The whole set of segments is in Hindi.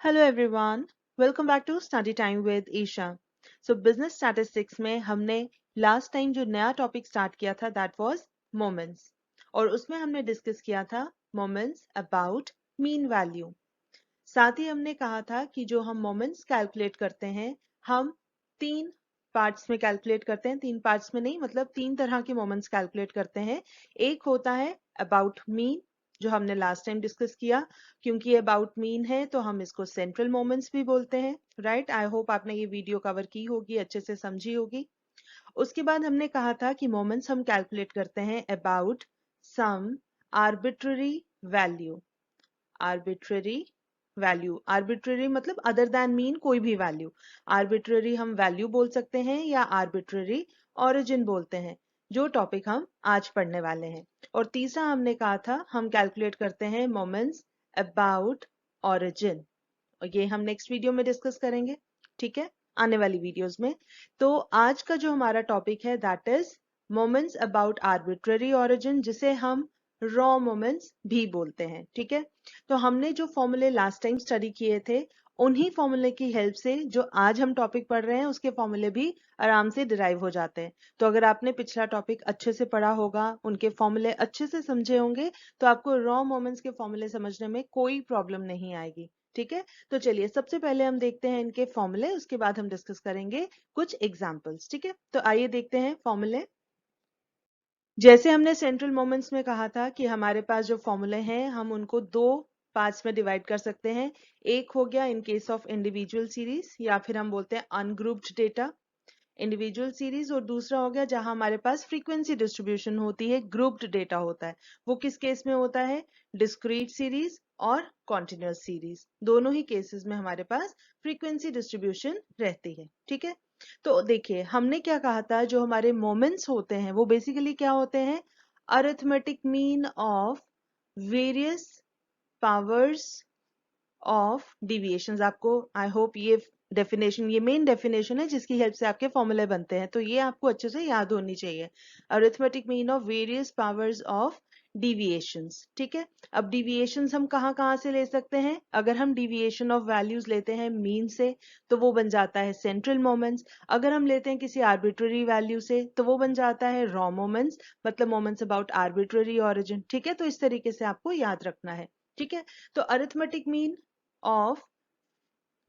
Hello everyone, welcome back to Study Time with Isha. So business statistics में हमने लास्ट टाइम जो नया टॉपिक स्टार्ट किया था दैट वाज मोमेंट्स और उसमें हमने डिस्कस किया था मोमेंट्स अबाउट मीन वैल्यू। साथ ही हमने कहा था कि जो हम मोमेंट्स कैलकुलेट करते हैं हम तीन पार्ट्स में कैलकुलेट करते हैं, तीन पार्ट्स में नहीं मतलब तीन तरह के मोमेंट्स कैलकुलेट करते हैं। एक होता है अबाउट मीन जो हमने लास्ट टाइम डिस्कस किया, क्योंकि ये अबाउट मीन है तो हम इसको सेंट्रल मोमेंट्स भी बोलते हैं। राइट, आई होप आपने ये वीडियो कवर की होगी, अच्छे से समझी होगी। उसके बाद हमने कहा था कि मोमेंट्स हम कैलकुलेट करते हैं about some arbitrary value. Arbitrary मतलब अदर देन मीन कोई भी वैल्यू। आर्बिट्ररी हम वैल्यू बोल सकते हैं या आर्बिट्ररी ओरिजिन बोलते हैं, जो टॉपिक हम आज पढ़ने वाले हैं। और तीसरा हमने कहा था हम कैलकुलेट करते हैं मोमेंट्स अबाउट ओरिजिन, और ये हम नेक्स्ट वीडियो में डिस्कस करेंगे, ठीक है, आने वाली वीडियोस में। तो आज का जो हमारा टॉपिक है that is moments about arbitrary origin, जिसे हम रॉ मोमेंट्स भी बोलते हैं, ठीक है। तो हमने जो फॉर्मूले लास्ट टाइम स्टडी किए थे उन्हीं फॉर्मूले की हेल्प से जो आज हम टॉपिक पढ़ रहे हैं उसके फॉर्मूले भी आराम से डिराइव हो जाते हैं। तो अगर आपने पिछला टॉपिक अच्छे से पढ़ा होगा, उनके फॉर्मूले अच्छे से समझे होंगे, तो आपको रॉ मोमेंट्स के फॉर्मूले समझने में कोई प्रॉब्लम नहीं आएगी, ठीक है। तो चलिए सबसे पहले हम देखते हैं इनके फॉर्मूले, उसके बाद हम डिस्कस करेंगे कुछ एग्जांपल्स, ठीक है। तो आइए देखते हैं फॉर्मूले। जैसे हमने सेंट्रल मोमेंट्स में कहा था कि हमारे पास जो फॉर्मूले हैं हम उनको दो पार्ट्स में डिवाइड कर सकते हैं। एक हो गया इन केस ऑफ इंडिविजुअल सीरीज, या फिर हम बोलते हैं अनग्रुप्ड डेटा इंडिविजुअल सीरीज, और दूसरा हो गया जहां हमारे पास फ्रीक्वेंसी डिस्ट्रीब्यूशन होती है, ग्रुप्ड डेटा होता है। वो किस केस में होता है? डिस्क्रीट सीरीज और कॉन्टिन्यूअस सीरीज, दोनों ही केसेस में हमारे पास फ्रीक्वेंसी डिस्ट्रीब्यूशन रहती है, ठीक है। तो देखिए हमने क्या कहा था, जो हमारे मोमेंट्स होते हैं वो बेसिकली क्या होते हैं? Arithmetic mean of various powers of deviations. आपको आई होप ये डेफिनेशन, ये मेन डेफिनेशन है जिसकी हेल्प से आपके फॉर्मूले बनते हैं, तो ये आपको अच्छे से याद होनी चाहिए। Arithmetic mean of various powers of deviations, ठीक है। अब डिविएशंस हम कहाँ कहाँ से ले सकते हैं? अगर हम डिविएशन ऑफ वैल्यूज लेते हैं मीन से तो वो बन जाता है सेंट्रल मोमेंट्स। अगर हम लेते हैं किसी आर्बिट्ररी वैल्यू से तो वो बन जाता है रॉ मोमेंट्स, मतलब मोमेंट्स अबाउट आर्बिट्ररी ओरिजिन, ठीक है। तो इस तरीके से आपको याद रखना है, ठीक है। तो arithmetic mean of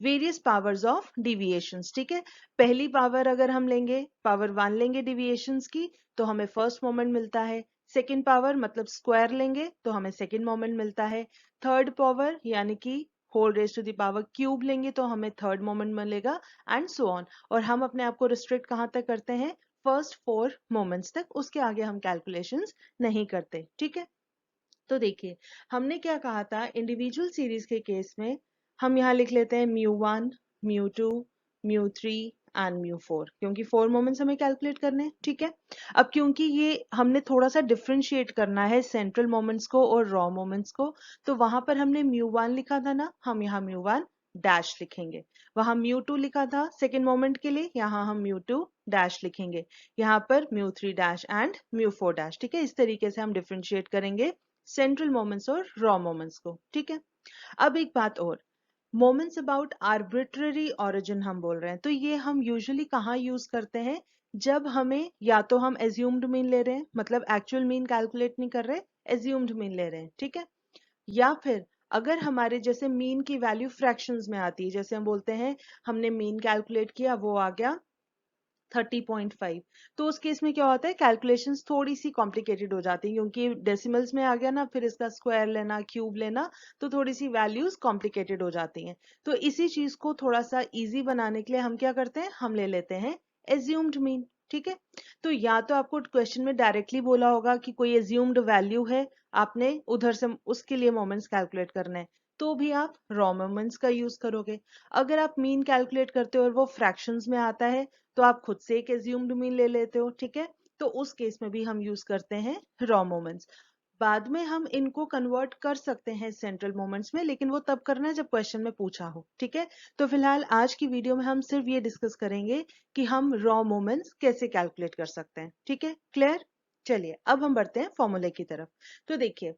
various powers of deviations, ठीक है। पहली पावर अगर हम लेंगे, पावर 1 लेंगे डिविएशंस की, तो हमें फर्स्ट मोमेंट मिलता है। सेकंड पावर मतलब स्क्वायर लेंगे तो हमें सेकंड मोमेंट मिलता है। थर्ड पावर यानी कि whole raise to the power cube लेंगे तो हमें थर्ड मोमेंट मिलेगा, एंड सो ऑन। और हम अपने आप को रिस्ट्रिक्ट कहाँ तक करते हैं? फर्स्ट 4 मोमेंट्स तक, उसके आगे हम कैलकुलेशंस नहीं करते, ठीक है। तो देखिए हमने क्या कहा था, इंडिविजुअल सीरीज के केस में हम यहाँ लिख लेते हैं μ1, μ2, μ3 एंड μ4, क्योंकि 4 मोमेंट्स हमें कैलकुलेट करने हैं, ठीक है। अब क्योंकि ये हमने थोड़ा सा डिफरेंशिएट करना है सेंट्रल मोमेंट्स को और रॉ मोमेंट्स को, तो वहां पर हमने μ1 लिखा था ना, हम यहाँ μ1 डैश लिखेंगे। वहां μ2 लिखा था सेकेंड मोमेंट के लिए, यहाँ हम μ2 डैश लिखेंगे। यहाँ पर μ3 डैश एंड μ4 डैश, ठीक है। इस तरीके से हम डिफरेंशिएट करेंगे सेंट्रल मोमेंट्स और रॉ मोमेंट्स को, ठीक है। अब एक बात और, मोमेंट्स अबाउट आर्बिट्ररी ओरिजिन हम बोल रहे हैं, तो ये हम यूजुअली कहाँ यूज करते हैं? जब हमें या तो हम एज्यूम्ड मीन ले रहे हैं, मतलब एक्चुअल मीन कैलकुलेट नहीं कर रहे, एज्यूम्ड मीन ले रहे हैं, ठीक है। या फिर अगर हमारे जैसे मीन की वैल्यू फ्रैक्शंस में आती है, जैसे हम बोलते हैं हमने मीन कैलकुलेट किया, वो आ गया 30.5, तो उस केस में क्या होता है, कैलकुलेशंस थोड़ी सी कॉम्प्लिकेटेड हो जाती है, क्योंकि डेसिमल्स में आ गया ना, फिर इसका स्क्वायर लेना, क्यूब लेना, तो थोड़ी सी वैल्यूज कॉम्प्लिकेटेड हो जाती हैं। तो इसी चीज को थोड़ा सा इजी बनाने के लिए हम क्या करते हैं, हम ले लेते हैं एज्यूम्ड मीन, ठीक है। तो या तो आपको क्वेश्चन में डायरेक्टली बोला होगा कि कोई एज्यूम्ड वैल्यू है, आपने उधर से उसके लिए मोमेंट्स कैलकुलेट करने हैं, तो भी आप रॉ मोमेंट्स का यूज करोगे। अगर आप मीन कैलकुलेट करते हो और वो फ्रैक्शंस में आता है तो आप खुद से एक एज्यूम्ड मीन ले लेते हो, ठीक है। तो उस केस में भी हम यूज करते हैं रॉ मोमेंट्स। बाद में हम इनको कन्वर्ट कर सकते हैं सेंट्रल मोमेंट्स में, लेकिन वो तब करना है जब क्वेश्चन में पूछा हो, ठीक है। तो फिलहाल आज की वीडियो में हम सिर्फ ये डिस्कस करेंगे कि हम रॉ मोमेंट्स कैसे कैलकुलेट कर सकते हैं, ठीक है, क्लियर। चलिए अब हम बढ़ते हैं फॉर्मूले की तरफ। तो देखिए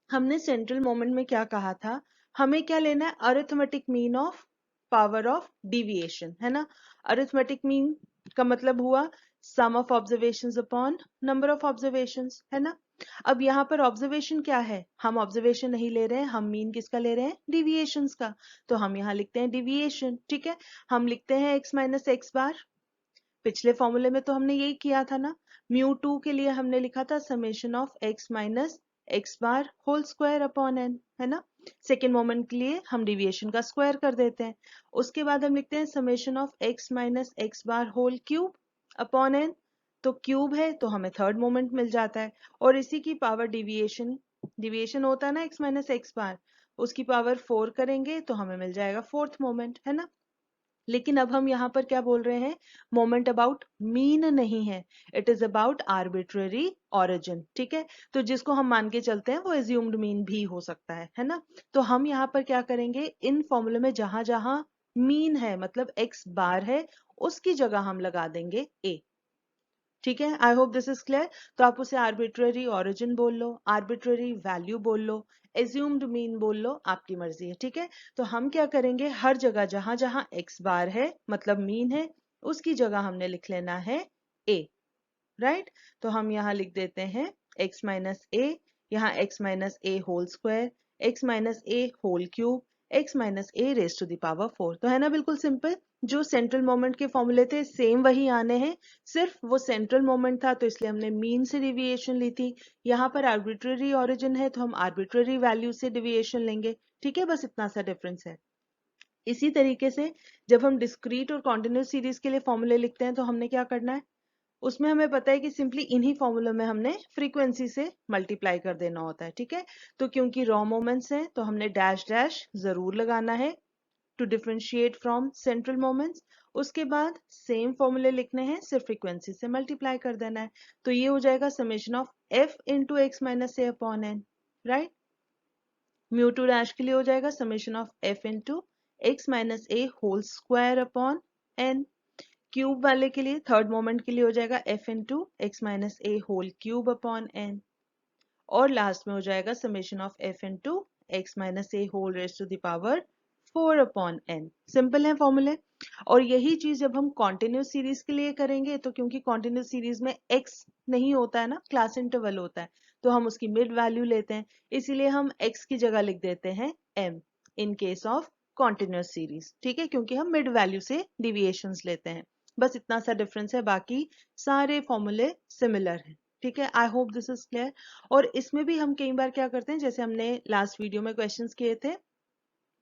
हमने सेंट्रल मोमेंट में क्या कहा था, हमें क्या लेना है, arithmetic mean of power of deviation, है ना। अरिथमेटिक मीन का मतलब हुआ sum of observations upon number of observations, है ना। अब यहाँ पर ऑब्जर्वेशन क्या है, हम ऑब्जर्वेशन नहीं ले रहे हैं, हम मीन किसका ले रहे हैं, डिविएशंस का। तो हम यहाँ लिखते हैं डिविएशन, ठीक है। हम लिखते हैं x माइनस एक्स बार। पिछले फॉर्मूले में तो हमने यही किया था ना, म्यू टू के लिए हमने लिखा था summation of x minus X bar whole square upon n, है ना। सेकेंड मोमेंट के लिए हम डिविएशन का स्क्वायर कर देते हैं। उसके बाद हम लिखते हैं summation of x minus X bar whole cube upon n। तो क्यूब है तो हमें थर्ड मोमेंट मिल जाता है, और इसी की पावर डिविएशन, डिविएशन होता है ना x माइनस एक्स बार, उसकी पावर 4 करेंगे तो हमें मिल जाएगा फोर्थ मोमेंट, है ना। लेकिन अब हम यहाँ पर क्या बोल रहे हैं, मोमेंट अबाउट मीन नहीं है, it is about arbitrary origin, ठीक है। तो जिसको हम मान के चलते हैं वो एज्यूम्ड मीन भी हो सकता है ना। तो हम यहाँ पर क्या करेंगे, इन फॉर्मूले में जहां जहां मीन है मतलब एक्स बार है, उसकी जगह हम लगा देंगे ए, ठीक है। I hope this is clear. तो आप उसे आर्बिट्ररी ओरिजिन बोल लो, आर्बिट्ररी वैल्यू बोल लो, एज्यूम्ड मीन बोल लो, आपकी मर्जी है, ठीक है। तो हम क्या करेंगे, हर जगह जहां जहां एक्स बार है मतलब मीन है, उसकी जगह हमने लिख लेना है ए, राइट। तो हम यहाँ लिख देते हैं x माइनस ए, यहाँ x minus A whole square, x minus A whole cube, x minus A raise to the power 4। तो है ना बिल्कुल सिंपल। जो सेंट्रल मोमेंट के फॉर्मूले थे सेम वही आने हैं, सिर्फ वो सेंट्रल मोमेंट था तो इसलिए हमने मीन से डिविएशन ली थी। यहाँ पर आर्बिट्ररी ओरिजिन है तो हम आर्बिट्ररी वैल्यू से डिविएशन लेंगे, ठीक है। बस इतना सा डिफरेंस है। इसी तरीके से जब हम डिस्क्रीट और कॉन्टिन्यूस सीरीज के लिए फॉर्मूले लिखते हैं तो हमने क्या करना है, उसमें हमें पता है कि सिंपली इन्हीं फॉर्मूलों में हमने फ्रीक्वेंसी से मल्टीप्लाई कर देना होता है, ठीक है। तो क्योंकि रॉ मोमेंट्स हैं तो हमने डैश डैश जरूर लगाना है to differentiate from central moments. उसके बाद सेम फॉर्मूले लिखने हैं, सिर्फ फ्रीक्वेंसी से मल्टीप्लाई कर देना है। तो ये हो जाएगा summation of f into X minus A upon N, right. Mu two dash के लिए हो जाएगा summation of f into X minus A whole square upon N. Cube वाले के लिए, थर्ड मोमेंट के लिए हो जाएगा f into X minus A whole cube upon N. और लास्ट में हो जाएगा summation of f into X minus A whole raise to the power 4 upon N. Simple है फॉर्मूले। और यही चीज जब हम कॉन्टिन्यूस सीरीज के लिए करेंगे तो क्योंकि कॉन्टिन्यूस सीरीज में x नहीं होता है ना, क्लास इंटरवल होता है, तो हम उसकी मिड वैल्यू लेते हैं, इसीलिए हम x की जगह लिख देते हैं m in case of continuous series, ठीक है, क्योंकि हम मिड वैल्यू से डिविएशंस लेते हैं। बस इतना सा डिफरेंस है, बाकी सारे फॉर्मूले सिमिलर हैं, ठीक है। I hope this is clear. और इसमें भी हम कई बार क्या करते हैं, जैसे हमने लास्ट वीडियो में क्वेश्चंस किए थे,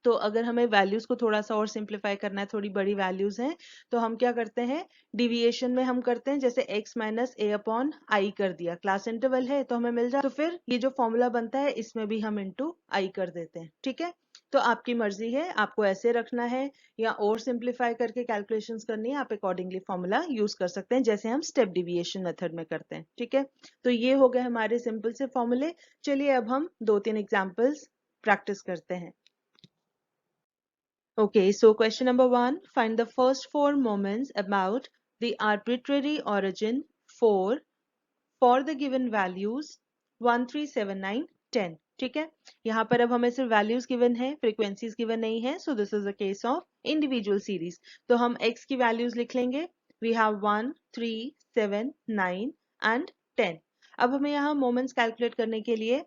तो अगर हमें वैल्यूज को थोड़ा सा और सिंप्लीफाई करना है, थोड़ी बड़ी वैल्यूज हैं, तो हम क्या करते हैं, डिविएशन में हम करते हैं जैसे x माइनस ए अपॉन आई कर दिया, क्लास इंटरवल है तो हमें मिल जाए, तो फिर ये जो फॉर्मूला बनता है इसमें भी हम इंटू आई कर देते हैं, ठीक है। तो आपकी मर्जी है, आपको ऐसे रखना है या और सिंप्लीफाई करके कैलकुलेशंस करनी है, आप अकॉर्डिंगली फॉर्मूला यूज कर सकते हैं जैसे हम स्टेप डिविएशन मेथड में करते हैं, ठीक है। तो ये हो गए हमारे सिंपल से फॉर्मूले। चलिए अब हम 2-3 एग्जाम्पल्स प्रैक्टिस करते हैं। Okay, so question number 1, find the first 4 moments about the arbitrary origin for the given values 1, 3, 7, 9, 10. ठीक है, यहाँ पर अब हमें सिर्फ वैल्यूज गिवन है, फ्रीक्वेंसीज गिवन नहीं है, so this is a case of individual series. तो हम x की वैल्यूज लिख लेंगे, वी हैव 1, 3, 7, 9 एंड 10। अब हमें यहाँ मोमेंट्स कैलकुलेट करने के लिए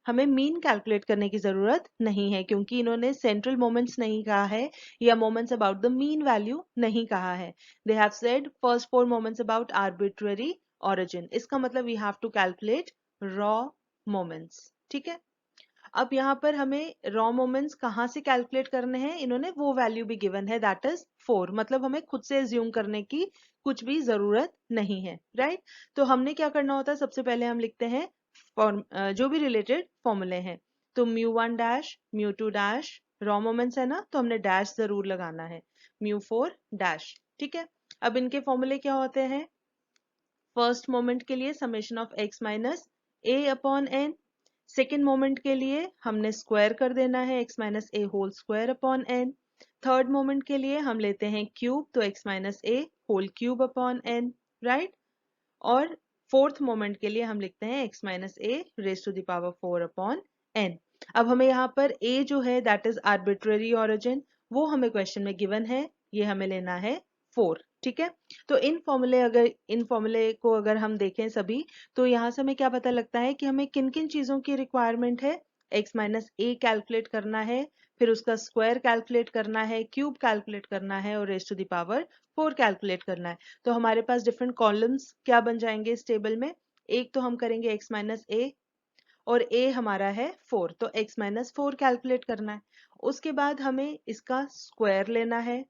हमें मीन कैलकुलेट करने की जरूरत नहीं है, क्योंकि इन्होंने सेंट्रल मोमेंट्स नहीं कहा है या moments about the mean value नहीं कहा है। They have said first 4 moments about arbitrary origin, इसका मतलब we have to calculate raw moments, ठीक है। अब यहाँ पर हमें रॉ मोमेंट्स कहाँ से कैलकुलेट करने हैं, इन्होंने वो वैल्यू भी गिवन है दैट इज 4, मतलब हमें खुद से एज्यूम करने की कुछ भी जरूरत नहीं है, राइट। तो हमने क्या करना होता है, सबसे पहले हम लिखते हैं जो भी रिलेटेड फॉर्मूले हैं। तो mu one dash, mu two dash, raw moments है ना तो हमने डैश जरूर लगाना है, म्यू फोर डैश, ठीक है। अब इनके फॉर्मूले क्या होते हैं, फर्स्ट मोमेंट के लिए summation of x minus A upon N, second moment के लिए हमने स्क्वायर कर देना है x minus A whole square upon N, third moment के लिए हम लेते हैं क्यूब तो x minus A whole cube upon N, right. और फोर्थ मोमेंट के लिए हम लिखते हैं x minus A raise to the power 4 upon N. अब हमें यहाँ पर a जो है दैट इज आर्बिट्ररी ऑरिजिन, वो हमें क्वेश्चन में गिवन है, ये हमें लेना है 4। ठीक है, तो इन फॉर्मूले को अगर हम देखें सभी, तो यहाँ से हमें क्या पता लगता है कि हमें किन किन चीजों की रिक्वायरमेंट है। x माइनस ए कैलकुलेट करना है, फिर उसका स्क्वायर कैलकुलेट करना है, क्यूब कैलकुलेट करना है और raise to the power 4 calculate करना है। तो हमारे पास डिफरेंट कॉलम्स क्या बन जाएंगे इस टेबल में। एक तो हम करेंगे x माइनस ए और a हमारा है 4, तो x माइनस 4 कैलकुलेट करना है। उसके बाद हमें इसका स्क्वायर लेना है,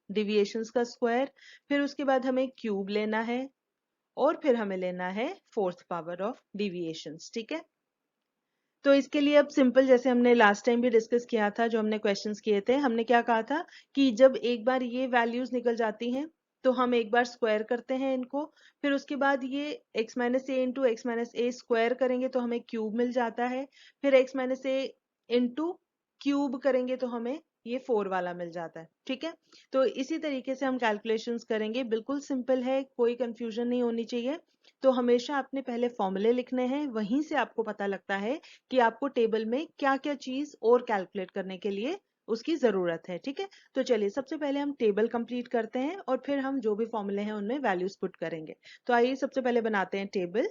डिविएशंस का स्क्वायर, फिर उसके बाद हमें क्यूब लेना है और फिर हमें लेना है फोर्थ पावर ऑफ डिविएशंस। ठीक है, तो इसके लिए अब सिंपल, जैसे हमने लास्ट टाइम भी डिस्कस किया था, जो हमने क्वेश्चंस किए थे, हमने क्या कहा था कि जब एक बार ये वैल्यूज निकल जाती हैं तो हम एक बार स्क्वायर करते हैं इनको, फिर उसके बाद ये x माइनस ए इंटू एक्स माइनस ए स्क्वायर करेंगे तो हमें क्यूब मिल जाता है, फिर x माइनस ए इंटू क्यूब करेंगे तो हमें ये 4 वाला मिल जाता है। ठीक है, तो इसी तरीके से हम कैलकुलेशंस करेंगे, बिल्कुल सिंपल है, कोई कंफ्यूजन नहीं होनी चाहिए। तो हमेशा आपने पहले फॉर्मूले लिखने हैं, वहीं से आपको पता लगता है कि आपको टेबल में क्या क्या चीज और कैलकुलेट करने के लिए उसकी जरूरत है। ठीक है, तो चलिए सबसे पहले हम टेबल कंप्लीट करते हैं और फिर हम जो भी फॉर्मूले हैं उनमें वैल्यूज पुट करेंगे। तो आइए सबसे पहले बनाते हैं टेबल।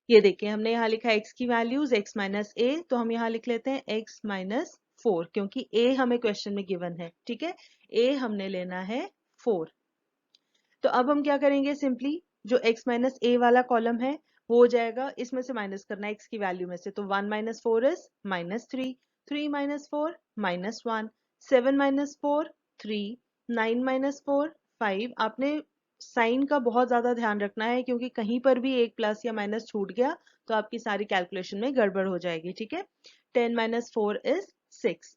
ये देखिए, हमने यहाँ लिखा है x की वैल्यूज x माइनस ए, तो हम यहाँ लिख लेते हैं x माइनस 4, क्योंकि a हमें क्वेश्चन में गिवन है। ठीक है, a हमने लेना है 4। तो अब हम क्या करेंगे, सिंपली जो x माइनस ए वाला कॉलम है वो हो जाएगा, इसमें से माइनस करना है x की वैल्यू में से, तो 1 minus 4 is minus 3, 3 minus 4 minus 1, 7 minus 4 3, 9 minus 4 5। आपने साइन का बहुत ज्यादा ध्यान रखना है, क्योंकि कहीं पर भी एक प्लस या माइनस छूट गया तो आपकी सारी कैलकुलेशन में गड़बड़ हो जाएगी। ठीक है, 10 माइनस 4 इज 6।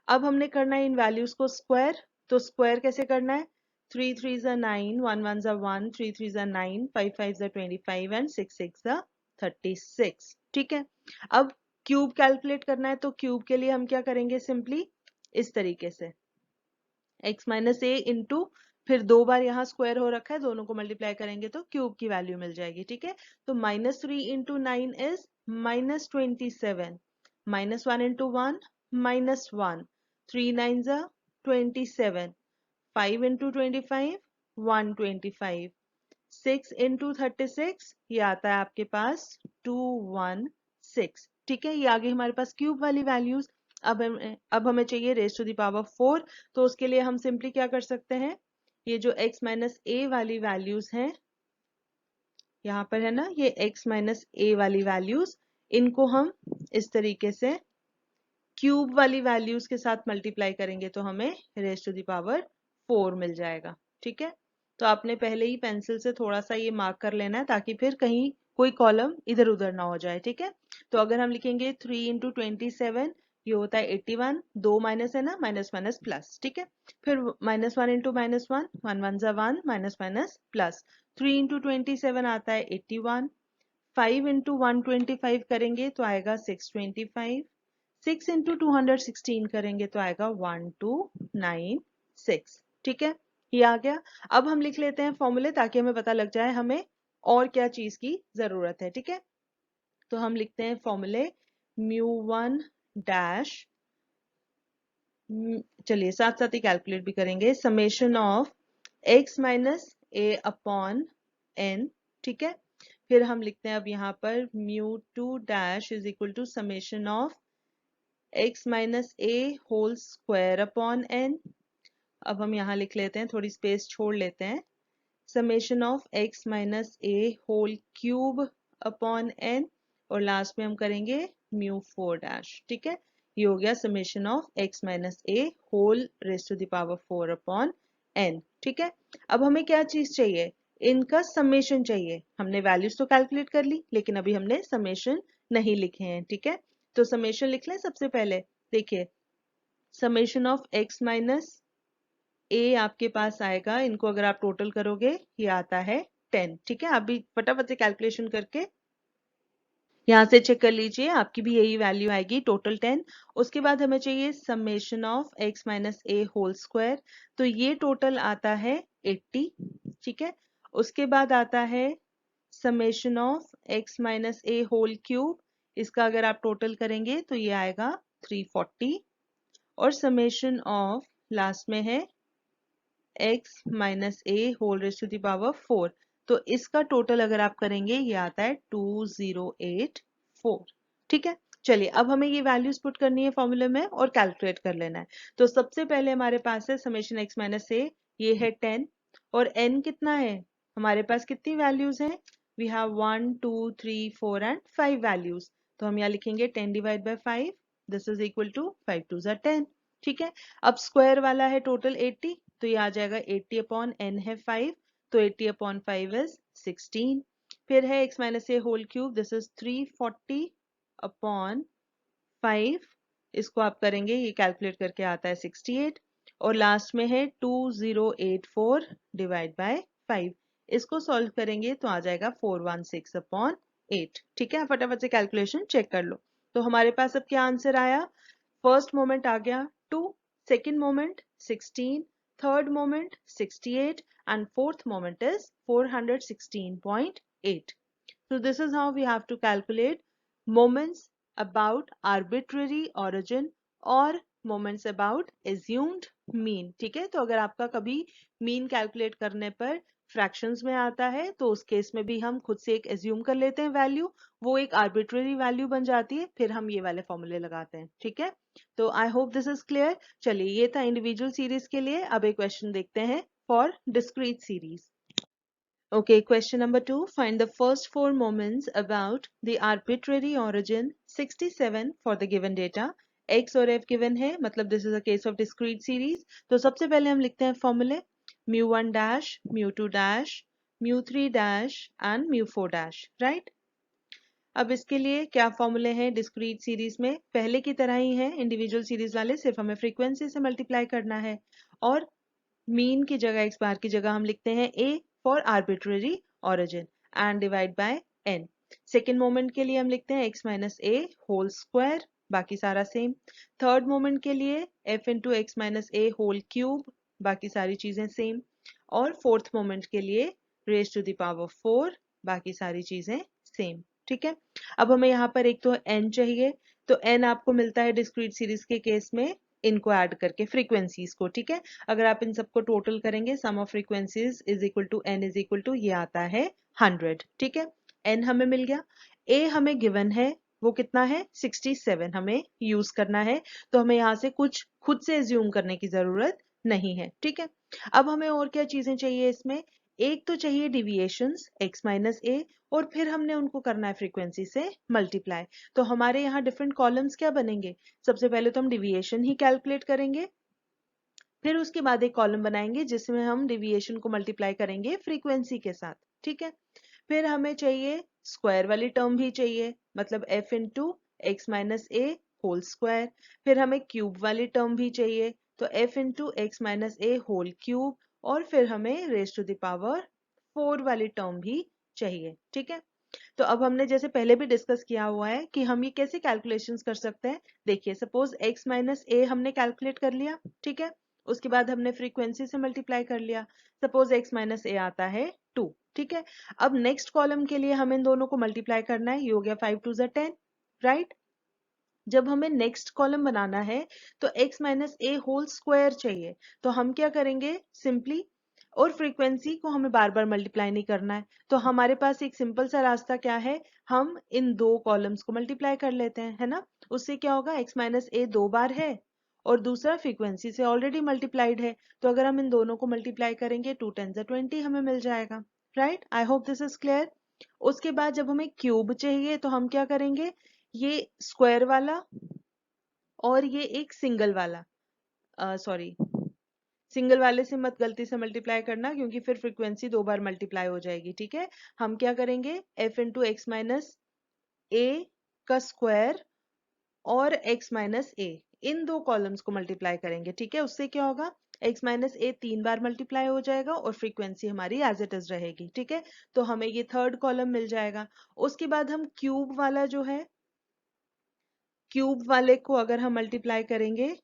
अब हमने करना है इन वैल्यूज को स्क्वायर, तो स्क्वायर कैसे करना है, 3 3 9, 1 1 1, 3 3 9, 5 5 25 एंड 6 6 36। ठीक है, अब क्यूब कैलकुलेट करना है, तो क्यूब के लिए हम क्या करेंगे, सिंपली इस तरीके से x माइनस ए इंटू, फिर दो बार यहाँ स्क्वायर हो रखा है, दोनों को मल्टीप्लाई करेंगे तो क्यूब की वैल्यू मिल जाएगी। ठीक है, तो minus 3 into 9 is minus 27, minus 1 into 1 minus 1, 3 9 27, 5 into 25 125, 6 into 36 ये आता है आपके पास 216। ठीक है, ये आगे हमारे पास क्यूब वाली वैल्यूज। अब हमें चाहिए रेज टू द पावर 4, तो उसके लिए हम सिंपली क्या कर सकते हैं, ये जो x माइनस ए वाली वैल्यूज हैं, यहाँ पर है ना, ये x माइनस ए वाली वैल्यूज, इनको हम इस तरीके से क्यूब वाली वैल्यूज के साथ मल्टीप्लाई करेंगे तो हमें रेज टू द पावर 4 मिल जाएगा। ठीक है, तो आपने पहले ही पेंसिल से थोड़ा सा ये मार्क कर लेना है, ताकि फिर कहीं कोई कॉलम इधर उधर ना हो जाए। ठीक है, तो अगर हम लिखेंगे 3 इंटू 27, ये होता है 81, दो माइनस है ना, माइनस माइनस प्लस। ठीक है, फिर minus 1 into minus 1, 1 1 1, minus minus plus, 3 into 27 आता है 81, 5 इंटू 125 करेंगे तो आएगा 625, 6 इंटू 216 करेंगे तो आएगा 1296। ठीक है, ये आ गया। अब हम लिख लेते हैं फॉर्मूले, ताकि हमें पता लग जाए हमें और क्या चीज की जरूरत है। ठीक है, तो हम लिखते हैं फॉर्मूले, μ1 डैश, चलिए साथ साथ ही कैलकुलेट भी करेंगे, summation of x minus A upon n। ठीक है, फिर हम लिखते हैं अब यहाँ पर μ2 dash is equal to summation of x minus A whole square upon n। अब हम यहाँ लिख लेते हैं, थोड़ी स्पेस छोड़ लेते हैं, summation of x minus A whole cube upon n, और लास्ट में हम करेंगे μ4 डैश। ठीक है, ये हो गया summation of x minus A whole raise to the power 4 upon n। ठीक है, अब हमें क्या चीज चाहिए, इनका समेशन चाहिए। हमने वैल्यूज तो कैलकुलेट कर ली, लेकिन अभी हमने समेशन नहीं लिखे हैं। ठीक है, तो समेशन लिख लें सबसे पहले। देखिए, समेशन ऑफ x माइनस ए आपके पास आएगा, इनको अगर आप टोटल करोगे ये आता है 10। ठीक है, आप भी फटाफट से कैलकुलेशन करके यहाँ से चेक कर लीजिए, आपकी भी यही वैल्यू आएगी, टोटल 10। उसके बाद हमें चाहिए summation of x minus A whole square, तो ये टोटल आता है 80। ठीक है, उसके बाद आता है summation of x minus A whole cube, इसका अगर आप टोटल करेंगे तो ये आएगा 340 और समेशन ऑफ लास्ट में है x minus A whole raise to the power 4। तो इसका टोटल अगर आप करेंगे ये आता है 2084। ठीक है, चलिए अब हमें ये वैल्यूज पुट करनी है फॉर्मूले में और कैलकुलेट कर लेना है। तो सबसे पहले हमारे पास है समेशन x माइनस ए, ये है 10 और n कितना है, हमारे पास कितनी वैल्यूज हैं, वी हैव 1 2 3 4 एंड 5 वैल्यूज। तो हम यहाँ लिखेंगे 10 divide by 5, this is equal to 5 2 10। ठीक है, अब स्क्वायर वाला है टोटल 80, तो ये आ जाएगा 80 अपॉन n है 5, तो 80 अपॉन 5 इज 16। फिर है x minus A whole cube, this is 340 upon 5, इसको आप करेंगे ये कैलकुलेट करके आता है 68 और लास्ट में है 2084 डिवाइड बाय 5, इसको सॉल्व करेंगे तो आ जाएगा 416 अपॉन 8। ठीक है, फटाफट से कैलकुलेशन चेक कर लो। तो हमारे पास अब क्या आंसर आया, फर्स्ट मोमेंट आ गया 2, second moment 16, third moment 68 and fourth moment is 416.8. So this is how we have to calculate moments about arbitrary origin और moments about assumed mean। ठीक है, तो अगर आपका कभी mean calculate करने पर fractions में आता है तो उस केस में भी हम खुद से एक assume कर लेते हैं वैल्यू, वो एक arbitrary वैल्यू बन जाती है, फिर हम ये वाले फॉर्मूले लगाते हैं। ठीक है, तो आई होप दिस इज क्लियर। चलिए ये था इंडिविजुअल सीरीज के लिए, अब एक क्वेश्चन देखते हैं for discrete series. Okay, question number 2. Find the first 4 moments about the arbitrary origin 67 for the given data. X और F given है, मतलब this is a case of discrete series. तो सबसे पहले हम लिखते हैं फॉर्मूले mu1 dash, mu2 dash, mu3 dash and mu4 dash, right? अब इसके लिए क्या फॉर्मूले हैं डिस्क्रीट सीरीज में, पहले की तरह ही है इंडिविजुअल सीरीज वाले, सिर्फ हमें फ्रीक्वेंसी से मल्टीप्लाई करना है और मीन की जगह x बार की जगह हम लिखते हैं a for arbitrary origin and divide by n। Second moment के लिए हम लिखते हैं x minus A whole square, बाकी सारा सेम। थर्ड मोमेंट के लिए f into X minus A whole cube, बाकी सारी चीजें सेम। और फोर्थ मोमेंट के लिए रेज टू द पावर 4, बाकी सारी चीजें सेम। ठीक है, अब हमें यहाँ पर एक तो n चाहिए, तो n आपको मिलता है डिस्क्रीट सीरीज के केस में इनको ऐड करके फ्रीक्वेंसीज को। ठीक है, अगर आप इन सबको टोटल करेंगे sum of frequencies is equal to n is equal to ये आता है 100। ठीक है, n हमें मिल गया, a हमें गिवन है वो कितना है 67, हमें यूज करना है, तो हमें यहाँ से कुछ खुद से एज्यूम करने की जरूरत नहीं है। ठीक है, अब हमें और क्या चीजें चाहिए इसमें, एक तो चाहिए डिविएशंस x माइनस ए और फिर हमने उनको करना है फ्रीक्वेंसी से मल्टीप्लाई। तो हमारे यहाँ डिफरेंट कॉलम्स क्या बनेंगे, सबसे पहले तो हम डिविएशन ही कैलकुलेट करेंगे, फिर उसके बाद एक कॉलम बनाएंगे जिसमें हम डिविएशन को मल्टीप्लाई करेंगे फ्रीक्वेंसी के साथ। ठीक है, फिर हमें चाहिए स्क्वायर वाली टर्म भी चाहिए, मतलब f into X minus A whole square. फिर हमें क्यूब वाली टर्म भी चाहिए, तो f into X minus A whole cube. और फिर हमें रेज टू द पावर 4 वाली टर्म भी चाहिए। ठीक है, तो अब हमने जैसे पहले भी डिस्कस किया हुआ है कि हम ये कैसे कैलकुलेशंस कर सकते हैं। देखिए सपोज x माइनस ए हमने कैलकुलेट कर लिया, ठीक है, उसके बाद हमने फ्रीक्वेंसी से मल्टीप्लाई कर लिया, सपोज x माइनस ए आता है 2। ठीक है, अब नेक्स्ट कॉलम के लिए हमें इन दोनों को मल्टीप्लाई करना है, ये हो गया 5 2 10, राइट। जब हमें नेक्स्ट कॉलम बनाना है तो x minus A whole square चाहिए, तो हम क्या करेंगे सिंपली, और फ्रीक्वेंसी को हमें बार बार मल्टीप्लाई नहीं करना है, तो हमारे पास एक सिंपल सा रास्ता क्या है, हम इन दो कॉलम्स को मल्टीप्लाई कर लेते हैं, है ना। उससे क्या होगा, x माइनस ए 2 बार है और दूसरा फ्रीक्वेंसी से ऑलरेडी मल्टीप्लाइड है, तो अगर हम इन दोनों को मल्टीप्लाई करेंगे 2 10 20 हमें मिल जाएगा, right. I hope this is clear. उसके बाद जब हमें क्यूब चाहिए तो हम क्या करेंगे, ये स्क्वायर वाला और ये एक सिंगल वाला, सॉरी सिंगल वाले से मत गलती से मल्टीप्लाई करना क्योंकि फिर फ्रीक्वेंसी 2 बार मल्टीप्लाई हो जाएगी। ठीक है, हम क्या करेंगे, f इंटू एक्स माइनस ए का स्क्वायर और x माइनस ए, इन दो कॉलम्स को मल्टीप्लाई करेंगे। ठीक है, उससे क्या होगा, x माइनस ए 3 बार मल्टीप्लाई हो जाएगा और फ्रीक्वेंसी हमारी एज इट इज रहेगी। ठीक है, तो हमें ये थर्ड कॉलम मिल जाएगा। उसके बाद हम क्यूब वाला जो है, क्यूब वाले को अगर हम मल्टीप्लाई करेंगे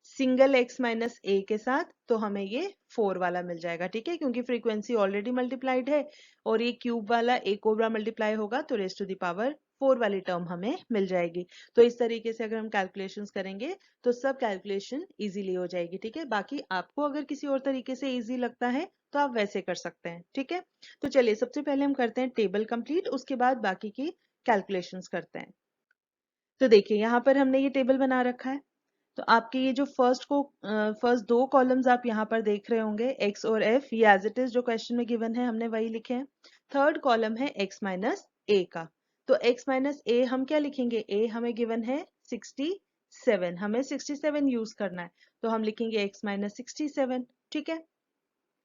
सिंगल x माइनस ए के साथ तो हमें ये 4 वाला मिल जाएगा। ठीक है, क्योंकि फ्रीक्वेंसी ऑलरेडी मल्टीप्लाइड है और ये क्यूब वाला एक और बार मल्टीप्लाई होगा तो रेज टू द पावर 4 वाली टर्म हमें मिल जाएगी। तो इस तरीके से अगर हम कैलकुलेशंस करेंगे तो सब कैलकुलेशन इजीली हो जाएगी। ठीक है, बाकी आपको अगर किसी और तरीके से इजी लगता है तो आप वैसे कर सकते हैं। ठीक है, तो चलिए सबसे पहले हम करते हैं टेबल कंप्लीट, उसके बाद बाकी की कैलकुलेशंस करते हैं। तो देखिए यहाँ पर हमने ये टेबल बना रखा है। तो आपके ये जो फर्स्ट दो कॉलम्स आप यहाँ पर देख रहे होंगे x और f, ये एज इट इज जो क्वेश्चन में गिवन है हमने वही लिखे हैं। थर्ड कॉलम है x माइनस a का। तो x माइनस a हम क्या लिखेंगे, a हमें गिवन है 67, हमें 67 यूज करना है, तो हम लिखेंगे x माइनस 67। ठीक है,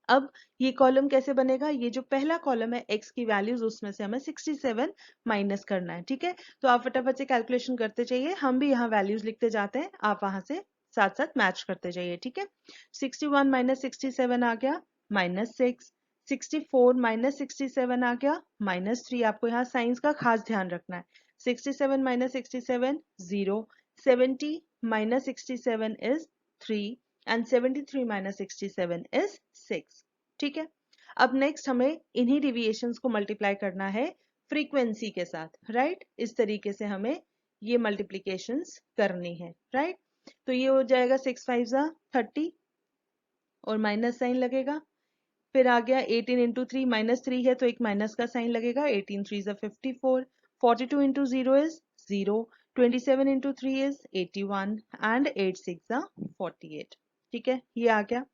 अब ये कॉलम कैसे बनेगा, ये जो पहला कॉलम है x की वैल्यूज उसमें से हमें 67 माइनस करना है। ठीक है, तो आप फटाफट से कैलकुलेशन करते जाइए, हम भी यहाँ वैल्यूज लिखते जाते हैं, आप वहां से साथ साथ मैच करते जाइए। ठीक है, 61 माइनस 67 आ गया -6, 64 माइनस 67 आ गया -3। आपको यहाँ साइंस का खास ध्यान रखना है। 67 minus 67 0, 70 minus 67 is 3 and 73 minus 67 is 6। ठीक है, अब नेक्स्ट हमें इन्हीं डिविएशंस को मल्टीप्लाई करना है फ्रीक्वेंसी के साथ। राइट, इस तरीके से हमें ये मल्टीप्लीकेशंस करनी है। राइट, तो ये हो जाएगा 6 5 30 और माइनस साइन लगेगा। फिर आ गया 18 इंटू 3, -3 है तो एक माइनस का साइन लगेगा। 18 3 54, 42 into 0 is 0, 27 into 3 is 81 and 8 6 48। ठीक है, ये आ गया।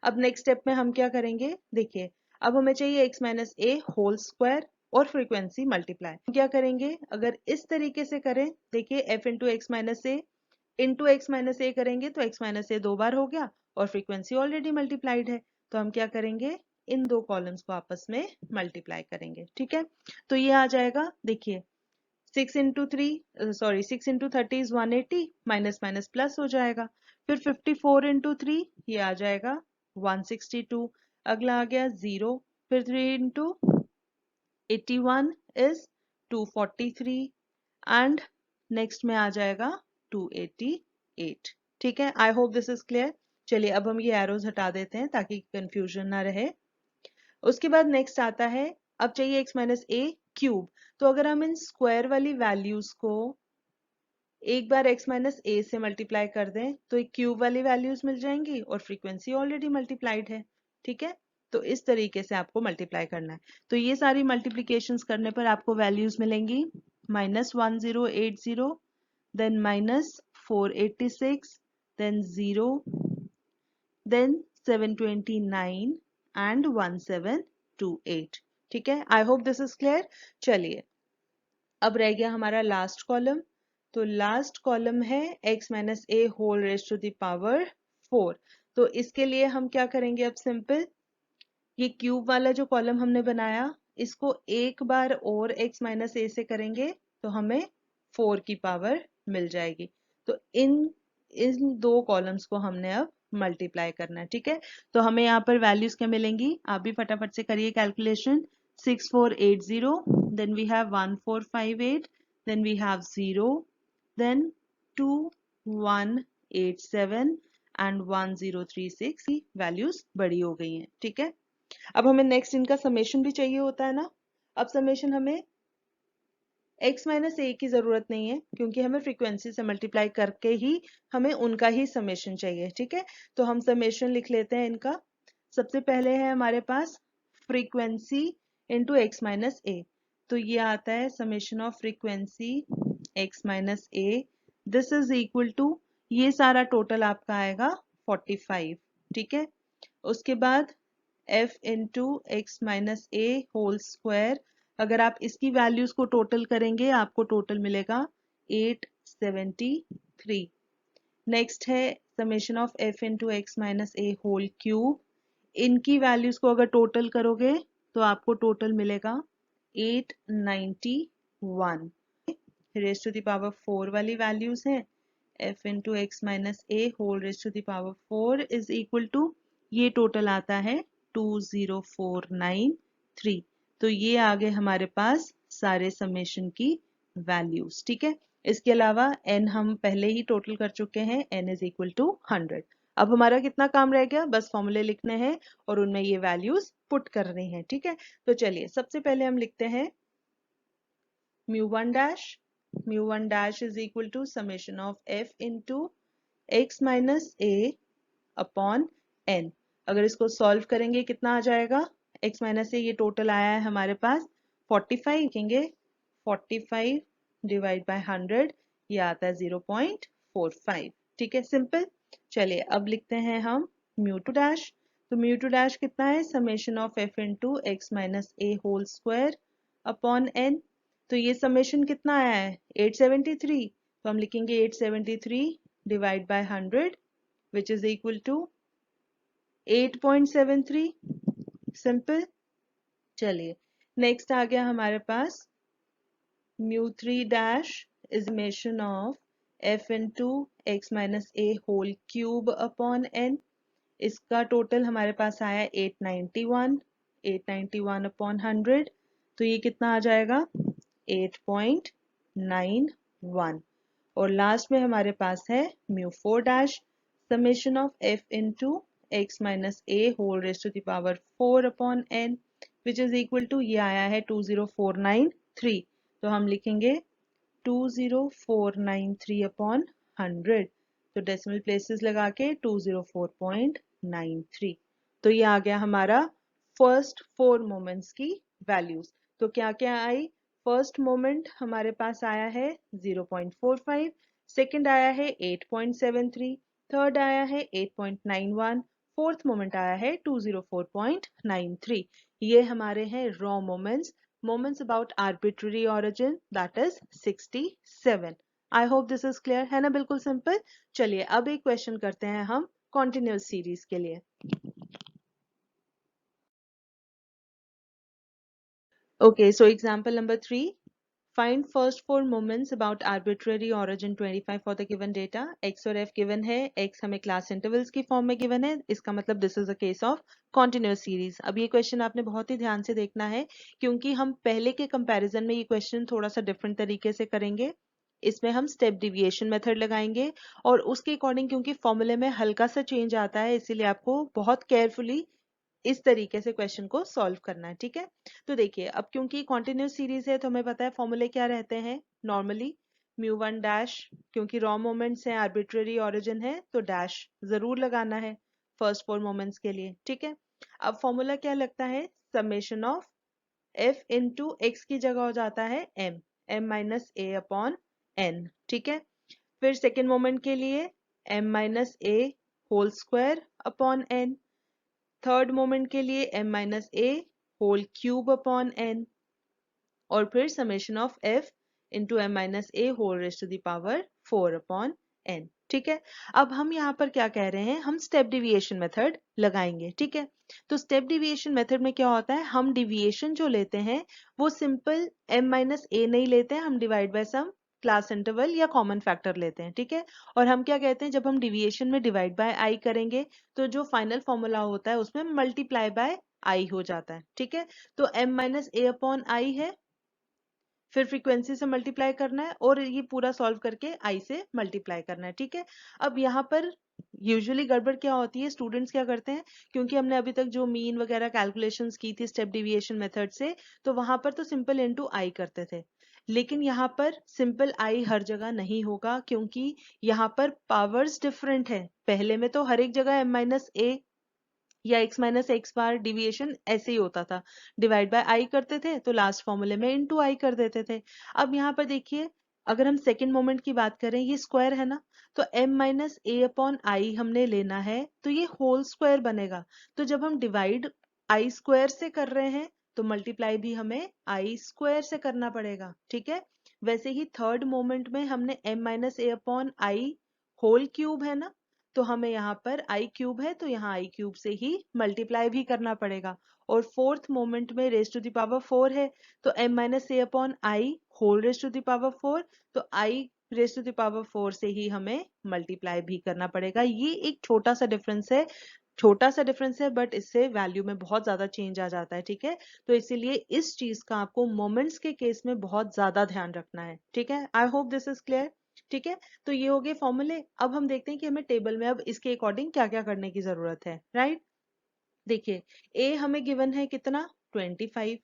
अब नेक्स्ट स्टेप में हम क्या करेंगे, देखिए अब हमें चाहिए x minus A whole square और फ्रीक्वेंसी मल्टीप्लाई। हम क्या करेंगे, अगर इस तरीके से करें, देखिए f इंटू एक्स माइनस ए इंटू एक्स माइनस ए करेंगे तो x माइनस ए 2 बार हो गया और फ्रीक्वेंसी ऑलरेडी मल्टीप्लाइड है, तो हम क्या करेंगे, इन दो कॉलम्स को आपस में मल्टीप्लाई करेंगे। ठीक है, तो ये आ जाएगा, देखिए 6 into 30 is 180, minus minus plus हो जाएगा। फिर 54 इंटू 3 ये आ जाएगा 162। अगला आ गया 0, फिर 3 इंटू 81 इज 243 एंड नेक्स्ट में आ जाएगा 288। ठीक है, I hope this is clear. चलिए अब हम ये एरोज हटा देते हैं ताकि कंफ्यूजन ना रहे। उसके बाद नेक्स्ट आता है, अब चाहिए x माइनस ए क्यूब। तो अगर हम इन स्क्वायर वाली वैल्यूज को एक बार x माइनस ए से मल्टीप्लाई कर दें तो एक क्यूब वाली वैल्यूज मिल जाएंगी और फ्रीक्वेंसी ऑलरेडी मल्टीप्लाइड है। ठीक है, तो इस तरीके से आपको मल्टीप्लाई करना है। तो ये सारी मल्टीप्लीकेशंस करने पर आपको वैल्यूज मिलेंगी -1080, देन -486, देन 0, देन 729 एंड 1728। ठीक है, I hope this is clear. चलिए अब रह गया हमारा लास्ट कॉलम। तो लास्ट कॉलम है x minus A whole raise to the power 4। तो इसके लिए हम क्या करेंगे, अब सिंपल ये क्यूब वाला जो कॉलम हमने बनाया इसको एक बार और x माइनस ए से करेंगे तो हमें 4 की पावर मिल जाएगी। तो इन इन दो कॉलम्स को हमने अब मल्टीप्लाई करना है। ठीक है, तो हमें यहाँ पर वैल्यूज क्या मिलेंगी, आप भी फटाफट से करिए calculation. 6480, then we have 1458, then we have 0, then 2187 and 1036 values बड़ी हो गई हैं। ठीक है, अब हमें नेक्स्ट इनका समेशन भी चाहिए होता है ना। अब समेशन हमें x माइनस ए की जरूरत नहीं है क्योंकि हमें फ्रीक्वेंसी से मल्टीप्लाई करके ही हमें उनका ही समेशन चाहिए। ठीक है, तो हम समेशन लिख लेते हैं इनका। सबसे पहले है हमारे पास frequency into X minus A, तो ये आता है summation of frequency X minus A, this is equal to, ये सारा टोटल आपका आएगा 45। ठीक है, उसके बाद f into X minus A whole square, अगर आप इसकी वैल्यूज को टोटल करेंगे आपको टोटल मिलेगा 873। नेक्स्ट है summation of f into X minus A whole cube, इनकी वैल्यूज को अगर टोटल करोगे तो आपको टोटल मिलेगा 891। रेज टू द पावर 4 वाली वैल्यूज हैं, f into X minus A whole raise to the power 4 is equal to, ये टोटल आता है 20493। तो ये आ गए हमारे पास सारे समेशन की वैल्यूज। ठीक है, इसके अलावा n हम पहले ही टोटल कर चुके हैं, n इज इक्वल टू 100। अब हमारा कितना काम रह गया, बस फॉर्मूले लिखने हैं और उनमें ये वैल्यूज पुट करनी है। ठीक है, तो चलिए सबसे पहले हम लिखते हैं mu one dash is equal to summation of F into X minus A upon N. अगर इसको सॉल्व करेंगे कितना आ जाएगा, x माइनस ए ये टोटल आया है हमारे पास 45, लिखेंगे 45 डिवाइड बाय 100, ये आता है 0.45। ठीक है, सिंपल। चलिए अब लिखते हैं हम म्यू टू डैश। तो म्यू टू डैश कितना है, summation of F into X minus A whole square upon N. तो ये समेशन कितना आया है 873, तो हम लिखेंगे 873 divide by 100 which is equal to 8.73। Simple. चलिए नेक्स्ट आ गया हमारे पास mu three dash is summation of F into X minus A whole cube upon N. इसका टोटल हमारे पास आया 891, 891 अपॉन 100, तो ये कितना आ जाएगा 8.91। और लास्ट में हमारे पास है mu four dash summation of F into X minus A whole raise to the power 4 upon N which is equal to, ये आया है 20493, तो हम लिखेंगे 20493 अपॉन 100, तो डेसिमल प्लेसेस लगा के 204.93। तो ये आ गया हमारा फर्स्ट 4 मोमेंट्स की वैल्यूज। तो क्या क्या आई, फर्स्ट मोमेंट हमारे पास आया है 0.45, सेकंड आया है 8.73, थर्ड आया है 8.91, फोर्थ मोमेंट आया है 204.93। ये हमारे हैं raw moments, moments about arbitrary origin, that is 67। I hope this is clear, है ना, बिल्कुल सिंपल। चलिए अब एक क्वेश्चन करते हैं हम continuous सीरीज के लिए। Okay, so example number 3, find first 4 moments about arbitrary origin 25 for the given data। x और f given है, x हमें क्लास इंटरवल्स की फॉर्म में given है, इसका मतलब this is a case of continuous series. अब ये क्वेश्चन आपने बहुत ही ध्यान से देखना है क्योंकि हम पहले के कंपैरिजन में ये क्वेश्चन थोड़ा सा डिफरेंट तरीके से करेंगे। इसमें हम स्टेप डिविएशन मेथड लगाएंगे और उसके अकॉर्डिंग क्योंकि फॉर्मूले में हल्का सा चेंज आता है, इसीलिए आपको बहुत केयरफुली इस तरीके से क्वेश्चन को सॉल्व करना है। ठीक है, तो देखिए अब क्योंकि कॉन्टिन्यूस सीरीज है तो हमें पता है फॉर्मूले क्या रहते हैं नॉर्मली, म्यू वन डैश, क्योंकि रॉ मोमेंट्स हैं आर्बिट्ररी ओरिजिन है तो डैश जरूर लगाना है फर्स्ट 4 मोमेंट्स के लिए। ठीक है, अब फॉर्मूला क्या लगता है, summation of F into X की जगह हो जाता है M, M minus A upon N. ठीक है, फिर सेकेंड मोमेंट के लिए M minus A whole square upon N, third moment के लिए m minus A whole cube upon n, और फिर summation of f into M minus A whole raise to the power 4 upon n। ठीक है, अब हम यहाँ पर क्या कह रहे हैं, हम स्टेप डिविएशन मेथड लगाएंगे। ठीक है, तो स्टेप डिविएशन मेथड में क्या होता है, हम डिविएशन जो लेते हैं वो सिंपल m माइनस ए नहीं लेते हैं, हम divide by some class interval या कॉमन फैक्टर लेते हैं। ठीक है, और हम क्या कहते हैं, जब हम डिविएशन में डिवाइड बाय आई करेंगे तो जो फाइनल फॉर्मूला होता है उसमें मल्टीप्लाई बाय आई हो जाता है। ठीक है, तो m माइनस ए अपॉन आई है, फिर फ्रीक्वेंसी से मल्टीप्लाई करना है और ये पूरा सॉल्व करके आई से मल्टीप्लाई करना है। ठीक है, अब यहाँ पर यूजुअली गड़बड़ क्या होती है, स्टूडेंट्स क्या करते हैं, क्योंकि हमने अभी तक जो मीन वगैरह कैलकुलेशंस की थी स्टेप डिविएशन मेथड से, तो वहां पर तो सिंपल इनटू आई करते थे, लेकिन यहाँ पर सिंपल आई हर जगह नहीं होगा क्योंकि यहाँ पर पावर्स डिफरेंट है। पहले में तो हर एक जगह m माइनस ए या x माइनस एक्स बार डिविएशन ऐसे ही होता था, डिवाइड बाय आई करते थे तो लास्ट फॉर्मूले में इनटू आई कर देते थे। अब यहाँ पर देखिए अगर हम सेकेंड मोमेंट की बात करें, ये स्क्वायर है ना, तो m माइनस ए अपॉन आई हमने लेना है तो ये होल स्क्वायर बनेगा, तो जब हम डिवाइड आई स्क्वायर से कर रहे हैं तो मल्टीप्लाई भी हमें आई स्क्वायर से करना पड़ेगा। ठीक है, वैसे ही थर्ड मोमेंट में हमने m minus A upon I whole cube है ना, तो हमें यहाँ पर आई क्यूब है तो यहाँ आई क्यूब से ही मल्टीप्लाई भी करना पड़ेगा, और फोर्थ मोमेंट में रेज टू द पावर 4 है तो m minus A upon I whole raise to the power 4, तो I raise to the power 4 से ही हमें मल्टीप्लाई भी करना पड़ेगा। ये एक छोटा सा डिफरेंस है, छोटा सा डिफरेंस है बट इससे वैल्यू में बहुत ज्यादा चेंज आ जाता है। ठीक है, तो इसीलिए इस चीज का आपको मोमेंट्स के केस में बहुत ज्यादा ध्यान रखना है। ठीक है, I hope this is clear. ठीक है, तो ये हो गए फॉर्मूले। अब हम देखते हैं कि हमें टेबल में अब इसके अकॉर्डिंग क्या क्या करने की जरूरत है। राइट, देखिए ए हमें गिवन है कितना 25।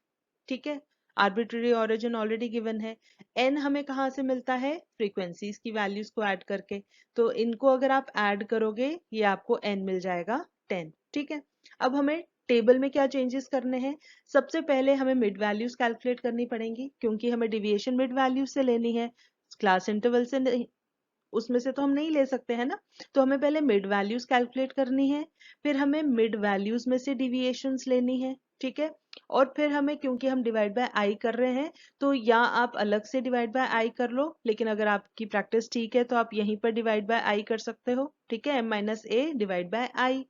ठीक है, आर्बिट्ररी ओरिजिन ऑलरेडी गिवन है। n हमें कहाँ से मिलता है, फ्रीक्वेंसीज की वैल्यूज को ऐड करके, तो इनको अगर आप ऐड करोगे ये आपको n मिल जाएगा 10। ठीक है, अब हमें टेबल में क्या चेंजेस करने हैं, सबसे पहले हमें मिड वैल्यूज कैलकुलेट करनी पड़ेंगी, क्योंकि हमें डिविएशन मिड वैल्यूज से लेनी है, क्लास इंटरवल से नहीं, उसमें से तो हम नहीं ले सकते हैं ना। तो हमें पहले मिड वैल्यूज कैलकुलेट करनी है, फिर हमें मिड वैल्यूज में से डिविएशंस लेनी है। ठीक है, और फिर हमें, क्योंकि हम डिवाइड बाय आई कर रहे हैं, तो या आप अलग से डिवाइड बाय आई कर लो, लेकिन अगर आपकी प्रैक्टिस ठीक है तो आप यहीं पर डिवाइड बाय आई कर सकते हो। ठीक है, m minus A divide by I.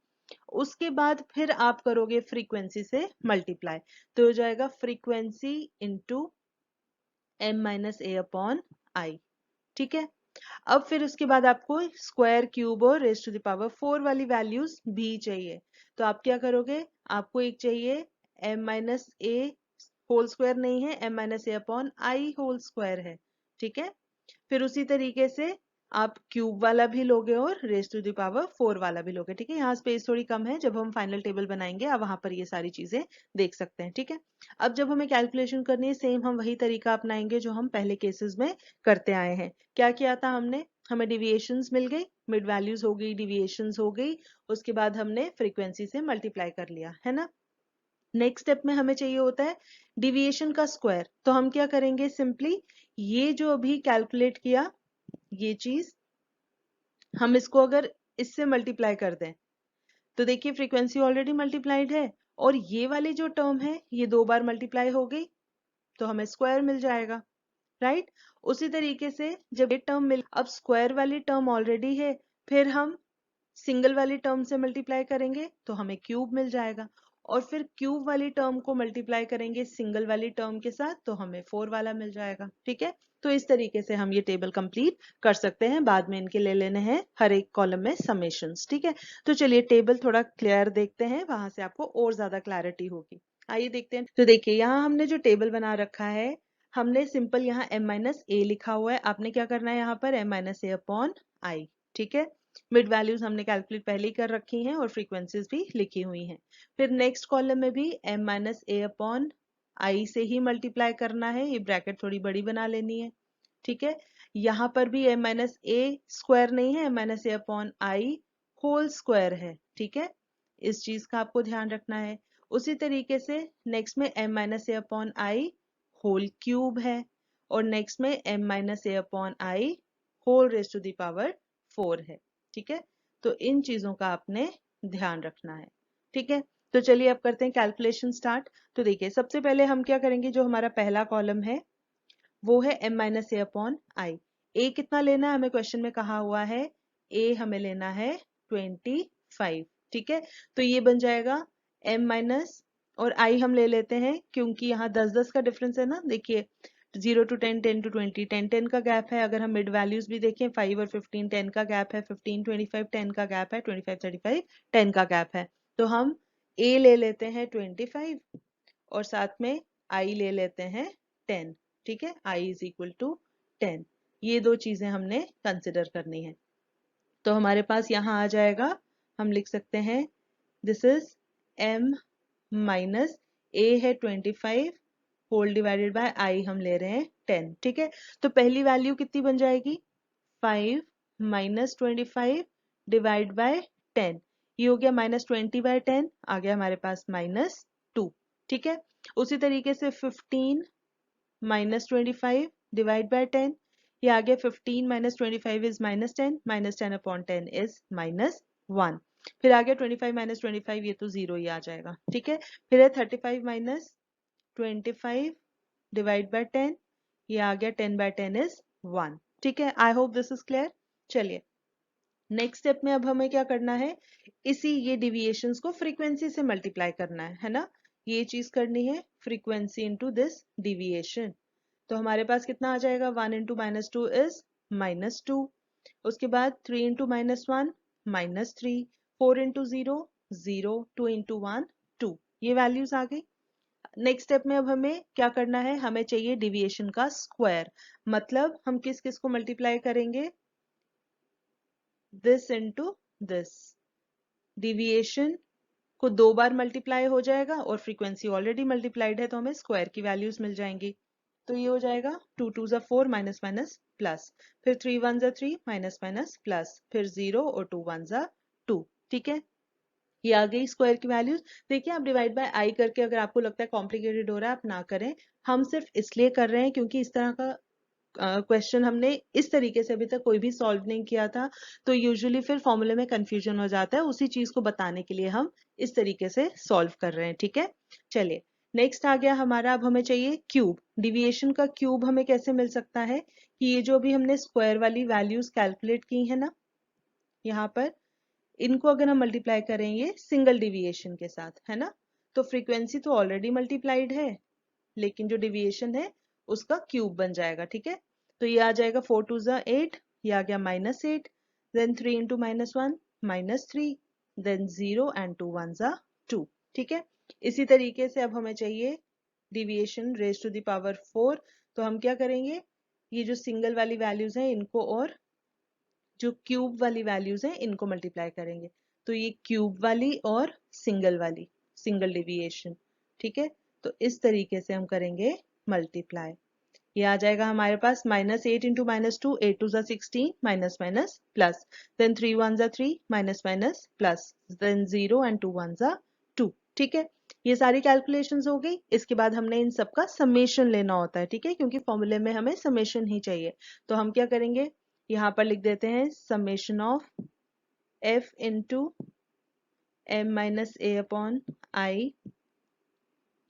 उसके बाद फिर आप करोगे फ्रीक्वेंसी से मल्टीप्लाई, तो हो जाएगा frequency into m minus A upon I. ठीक है, अब फिर उसके बाद आपको स्क्वायर, क्यूब और रेज टू द पावर 4 वाली वैल्यूज भी चाहिए। तो आप क्या करोगे, आपको एक चाहिए m minus A whole square, नहीं है, m minus A upon I whole square है। ठीक है, फिर उसी तरीके से आप क्यूब वाला भी लोगे और रेज टू द पावर 4 वाला भी लोगे। ठीक है, यहाँ स्पेस थोड़ी कम है, जब हम फाइनल टेबल बनाएंगे आप वहां पर ये सारी चीजें देख सकते हैं। ठीक है, अब जब हमें कैलकुलेशन करनी है, सेम हम वही तरीका अपनाएंगे जो हम पहले केसेस में करते आए हैं। क्या किया था हमने, हमें डिविएशंस मिल गई, मिड वैल्यूज हो गई, डिविएशंस हो गई, उसके बाद हमने फ्रीक्वेंसी से मल्टीप्लाई कर लिया है ना। नेक्स्ट स्टेप में हमें चाहिए होता है डिविएशन का स्क्वायर, तो हम क्या करेंगे, सिंपली ये जो अभी कैलकुलेट किया ये चीज, हम इसको अगर इससे मल्टीप्लाई कर दें, तो देखिए फ्रीक्वेंसी ऑलरेडी मल्टीप्लाइड है, और ये वाली जो टर्म है ये 2 बार मल्टीप्लाई हो गई, तो हमें स्क्वायर मिल जाएगा। राइट, उसी तरीके से जब ये टर्म मिल, अब स्क्वायर वाली टर्म ऑलरेडी है, फिर हम सिंगल वाली टर्म से मल्टीप्लाई करेंगे तो हमें क्यूब मिल जाएगा, और फिर क्यूब वाली टर्म को मल्टीप्लाई करेंगे सिंगल वाली टर्म के साथ तो हमें 4 वाला मिल जाएगा। ठीक है, तो इस तरीके से हम ये टेबल कंप्लीट कर सकते हैं, बाद में इनके ले लेने हैं हर एक कॉलम में समेशंस। ठीक है, तो चलिए टेबल थोड़ा क्लियर देखते हैं, वहां से आपको और ज्यादा क्लैरिटी होगी। आइए देखते हैं, तो देखिए यहाँ हमने जो टेबल बना रखा है, हमने सिंपल यहाँ m माइनस ए लिखा हुआ है, आपने क्या करना है यहाँ पर m minus A upon I. ठीक है, मिड वैल्यूज हमने कैलकुलेट पहले ही कर रखी हैं और फ्रीक्वेंसीज भी लिखी हुई हैं। फिर नेक्स्ट कॉलम में भी m माइनस ए अपॉन आई से ही मल्टीप्लाई करना है, ये ब्रैकेट थोड़ी बड़ी बना लेनी है। ठीक है, यहाँ पर भी m माइनस ए स्क्वायर नहीं है, m minus A upon I whole square है। ठीक है, इस चीज का आपको ध्यान रखना है। उसी तरीके से नेक्स्ट में m minus A upon I whole cube है, और नेक्स्ट में m minus A upon I whole raise to the power 4 है। ठीक है, तो इन चीजों का आपने ध्यान रखना है। ठीक है, तो चलिए अब करते हैं कैलकुलेशन स्टार्ट। तो देखिए सबसे पहले हम क्या करेंगे, जो हमारा पहला कॉलम है वो है m minus A upon I. A कितना लेना है, हमें क्वेश्चन में कहा हुआ है ए हमें लेना है 25। ठीक है, तो ये बन जाएगा m माइनस, और आई हम ले लेते हैं क्योंकि यहाँ 10-10 का डिफरेंस है ना। देखिए 0 to 10, 10 to 20, 10-10 का गैप है। अगर हम मिड वैल्यूज भी देखें 5 और 15, 10 का गैप है, 15-25 10 का गैप है, 25-35 10 का गैप है। तो हम ए ले लेते हैं 25 और साथ में आई ले लेते हैं 10। ठीक है, आई इज इक्वल टू 10, ये दो चीजें हमने कंसिडर करनी है। तो हमारे पास यहाँ आ जाएगा, हम लिख सकते हैं दिस इज m माइनस ए है 25 होल डिवाइडेड बाय आई हम ले रहे हैं 10। ठीक है, तो पहली वैल्यू कितनी बन जाएगी, 5 माइनस 25 डिवाइड बाय 10, ये हो गया माइनस 20/10, आ गया हमारे पास -2। ठीक है, उसी तरीके से 15 माइनस 25 डिवाइड बाय 10, ये आ गया 15 माइनस 25 इज -10, -10 अपॉन 10 इज -1। फिर आ गया 25 माइनस 25, ये तो 0 ही आ जाएगा। ठीक है, फिर है 35 माइनस 25 डिवाइड बाय 10, ये आ गया 10/10 इज 1। ठीक है, I hope this is clear. चलिए नेक्स्ट स्टेप में अब हमें क्या करना है, इसी ये डिविएशंस को फ्रीक्वेंसी से मल्टीप्लाई करना है ना। ये चीज करनी है फ्रीक्वेंसी इंटू दिस डिविएशन। तो हमारे पास कितना आ जाएगा, 1 इंटू -2 इज -2, उसके बाद 3 इंटू -1 -3, 4 इंटू 0 0, 2 इंटू 1 2, ये वैल्यूज आ गई। नेक्स्ट स्टेप में अब हमें क्या करना है, हमें चाहिए डिविएशन का स्क्वायर, मतलब हम किस किस को मल्टीप्लाई करेंगे, दिस इंटू दिस, डिविएशन को 2 बार मल्टीप्लाई हो जाएगा और फ्रीक्वेंसी ऑलरेडी मल्टीप्लाइड है तो हमें स्क्वायर की वैल्यूज मिल जाएंगी। तो ये हो जाएगा 2 2 ज़ा 4 माइनस माइनस प्लस, फिर 3 1 ज़ा 3 माइनस माइनस प्लस, फिर 0 और 2 1 ज़ा 2। ठीक है, ये आ गई स्क्वायर की वैल्यूज। देखिए आप डिवाइड बाय आई करके अगर आपको लगता है कॉम्प्लिकेटेड हो रहा है आप ना करें, हम सिर्फ इसलिए कर रहे हैं क्योंकि इस तरह का क्वेश्चन हमने इस तरीके से अभी तक कोई भी सॉल्व नहीं किया था, तो यूजुअली फिर फॉर्मूले में कंफ्यूजन हो जाता है, उसी चीज को बताने के लिए हम इस तरीके से सॉल्व कर रहे हैं। ठीक है, चलिए नेक्स्ट आ गया हमारा, अब हमें चाहिए क्यूब। डिविएशन का क्यूब हमें कैसे मिल सकता है कि ये जो अभी हमने स्क्वायर वाली वैल्यूज कैलकुलेट की है ना, यहाँ पर इनको अगर हम मल्टीप्लाई करेंगे सिंगल डिविएशन के साथ, है ना, तो फ्रीक्वेंसी तो ऑलरेडी मल्टीप्लाइड है लेकिन जो डिविएशन है उसका क्यूब बन जाएगा। ठीक है, तो ये आ जाएगा 4 2 ज़ा 8, ये आ गया -8, देन 3 इंटू -1 -3, देन 0 एंड 2 1 ज़ा 2। ठीक है, इसी तरीके से अब हमें चाहिए deviation raise to the power 4, तो हम क्या करेंगे, ये जो सिंगल वाली वैल्यूज हैं इनको और जो क्यूब वाली वैल्यूज हैं इनको मल्टीप्लाई करेंगे, तो ये क्यूब वाली और सिंगल वाली, सिंगल डिविएशन। ठीक है, तो इस तरीके से हम करेंगे मल्टीप्लाई। ये आ जाएगा हमारे पास -8 इंटू -2, 8 2 ज़ा 16 माइनस माइनस प्लस, देन 3 1 ज़ा 3 minus minus plus, then 0 and 2 1 ज़ा 2। ठीक है, ये सारी कैलकुलेशंस हो गई। इसके बाद हमने इन सब का समेशन लेना होता है। ठीक है, क्योंकि फॉर्मूले में हमें समेशन ही चाहिए, तो हम क्या करेंगे, यहाँ पर लिख देते हैं summation of f into m minus A upon आई।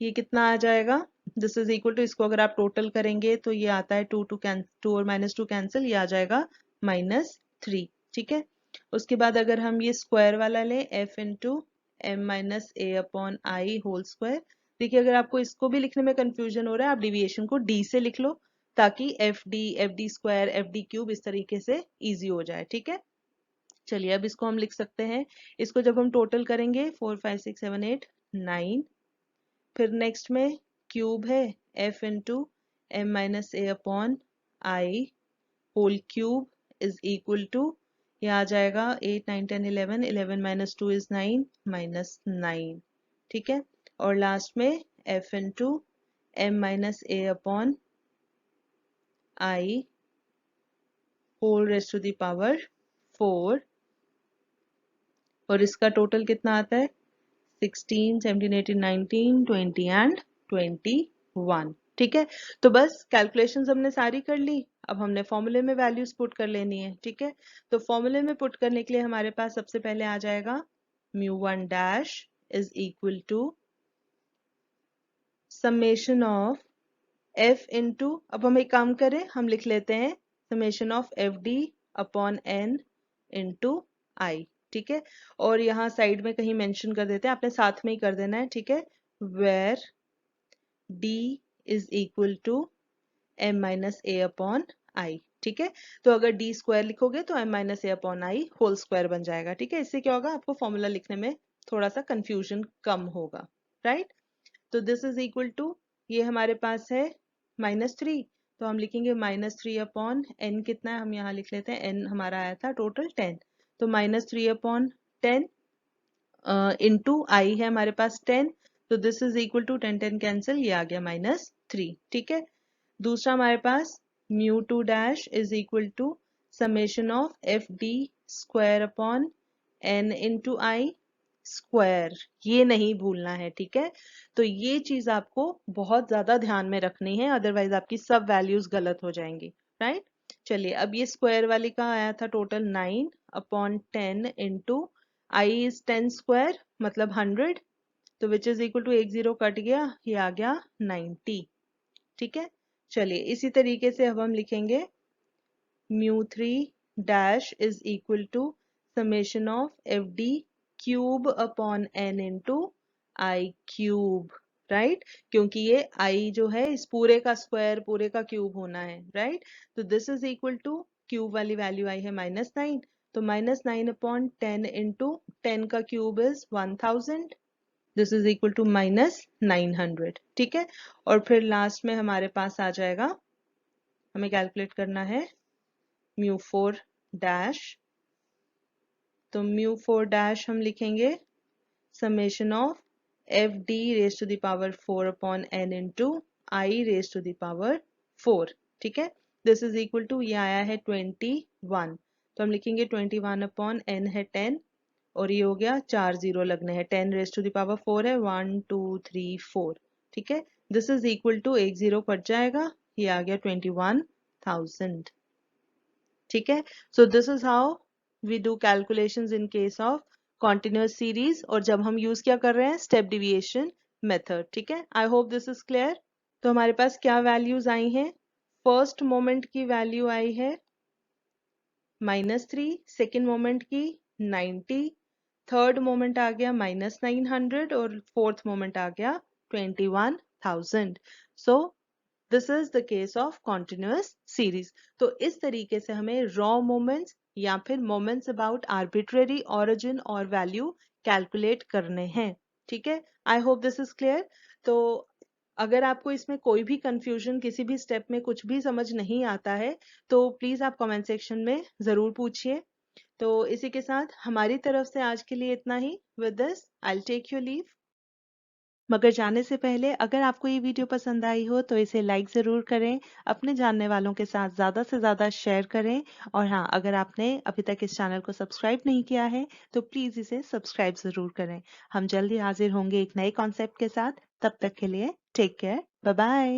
ये कितना आ जाएगा, दिस इज इक्वल टू, इसको अगर आप टोटल करेंगे तो ये आता है 2 2 और -2 कैंसिल, ये आ जाएगा -3। ठीक है, उसके बाद अगर हम ये स्क्वायर वाला लें f into m minus A upon I whole square. देखिए अगर आपको इसको भी लिखने में कंफ्यूजन हो रहा है आप डिविएशन को d से लिख लो, ताकि F D square F D cube इस तरीके से इजी हो जाए। ठीक है, चलिए अब इसको हम लिख सकते हैं, इसको जब हम टोटल करेंगे 4 5 6 7 8 9, फिर नेक्स्ट में क्यूब है f into M minus A upon I whole cube is equal to, ये आ जाएगा 8 9 10 11, 11 माइनस 2 इज 9 माइनस 9। ठीक है, और लास्ट में f into M minus A upon I whole raise to the power 4, और इसका टोटल कितना आता है 16 17 18 19 20 एंड 21। ठीक है, तो बस कैलकुलेशंस हमने सारी कर ली, अब हमने फॉर्मूले में वैल्यूज पुट कर लेनी है। ठीक है, तो फॉर्मूले में पुट करने के लिए हमारे पास सबसे पहले आ जाएगा μ1 dash is equal to summation of f into, अब हम एक काम करें, हम लिख लेते हैं summation of F D upon N into I. ठीक है, और यहाँ साइड में कहीं मेंशन कर देते हैं, आपने साथ में ही कर देना है। ठीक है, where d is equal to m minus A upon I. ठीक है, तो अगर d स्क्वायर लिखोगे तो m minus A upon I whole square बन जाएगा। ठीक है, इससे क्या होगा, आपको फॉर्मूला लिखने में थोड़ा सा कंफ्यूजन कम होगा। राइट, तो दिस इज इक्वल टू, ये हमारे पास है -3, तो हम लिखेंगे -3 अपॉन एन, कितना है हम यहाँ लिख लेते हैं, एन हमारा आया था टोटल 10, तो -3 अपॉन 10 इंटू आई है हमारे पास 10, तो this is equal to 10 10 cancel, ये आ गया -3। ठीक है, दूसरा हमारे पास μ2 dash is equal to summation of F D square upon N into I square, ये नहीं भूलना है। ठीक है, तो ये चीज आपको बहुत ज्यादा ध्यान में रखनी है, अदरवाइज आपकी सब वैल्यूज गलत हो जाएंगी। राइट, चलिए अब ये स्क्वायर वाली का आया था total 9 upon 10 into I is 10 square मतलब 100, तो which is equal to 1 0 cut गया, ये आ गया 90। ठीक है, चलिए इसी तरीके से अब हम लिखेंगे μ3 dash is equal to summation of F D cube upon N into I cube. Right, क्योंकि ये आई जो है इस पूरे का स्क्वायर पूरे का क्यूब होना है। राइट, तो this is equal to, cube वाली वैल्यू आई है -9, तो -9 अपॉन 10 इंटू 10 का cube is 1000, this is equal to -900। ठीक है, और फिर लास्ट में हमारे पास आ जाएगा, हमें कैलकुलेट करना है μ4 डैश, तो μ4 डैश हम लिखेंगे summation of fd raised to the power 4 upon n into I raised to the power 4, ठीक है। दिस इज इक्वल टू, ये आया है 21, तो हम लिखेंगे 21 अपॉन n है 10 और ये हो गया 4 जीरो लगने हैं, 10 रेज टू द पावर 4 है, 1 2 3 4, ठीक है। दिस इज इक्वल टू, एक जीरो कट जाएगा, ये आ गया 21,000, ठीक है। So this is how we do calculations in case of continuous series, और जब हम यूज क्या कर रहे हैं, स्टेप डिविएशन मेथड, ठीक है। I hope this is clear. तो हमारे पास क्या वैल्यूज आई हैं, फर्स्ट मोमेंट की वैल्यू आई है -3, सेकेंड मोमेंट की 90, थर्ड मोमेंट आ गया -900 और फोर्थ मोमेंट आ गया 21,000। सो this is the case of continuous series. तो इस तरीके से हमें रॉ मोमेंट्स या फिर मोमेंट्स अबाउट आर्बिट्रेरी ऑरिजिन और वैल्यू कैलकुलेट करने हैं, ठीक है। I hope this is clear. तो अगर आपको इसमें कोई भी कंफ्यूजन, किसी भी स्टेप में कुछ भी समझ नहीं आता है, तो प्लीज आप कमेंट सेक्शन में जरूर पूछिए। तो इसी के साथ हमारी तरफ से आज के लिए इतना ही। With this I will take your leave. मगर जाने से पहले अगर आपको ये वीडियो पसंद आई हो तो इसे लाइक ज़रूर करें, अपने जानने वालों के साथ ज़्यादा से ज़्यादा शेयर करें, और हाँ, अगर आपने अभी तक इस चैनल को सब्सक्राइब नहीं किया है तो प्लीज़ इसे सब्सक्राइब ज़रूर करें। हम जल्दी हाजिर होंगे एक नए कॉन्सेप्ट के साथ। तब तक के लिए टेक केयर, बाय बाय।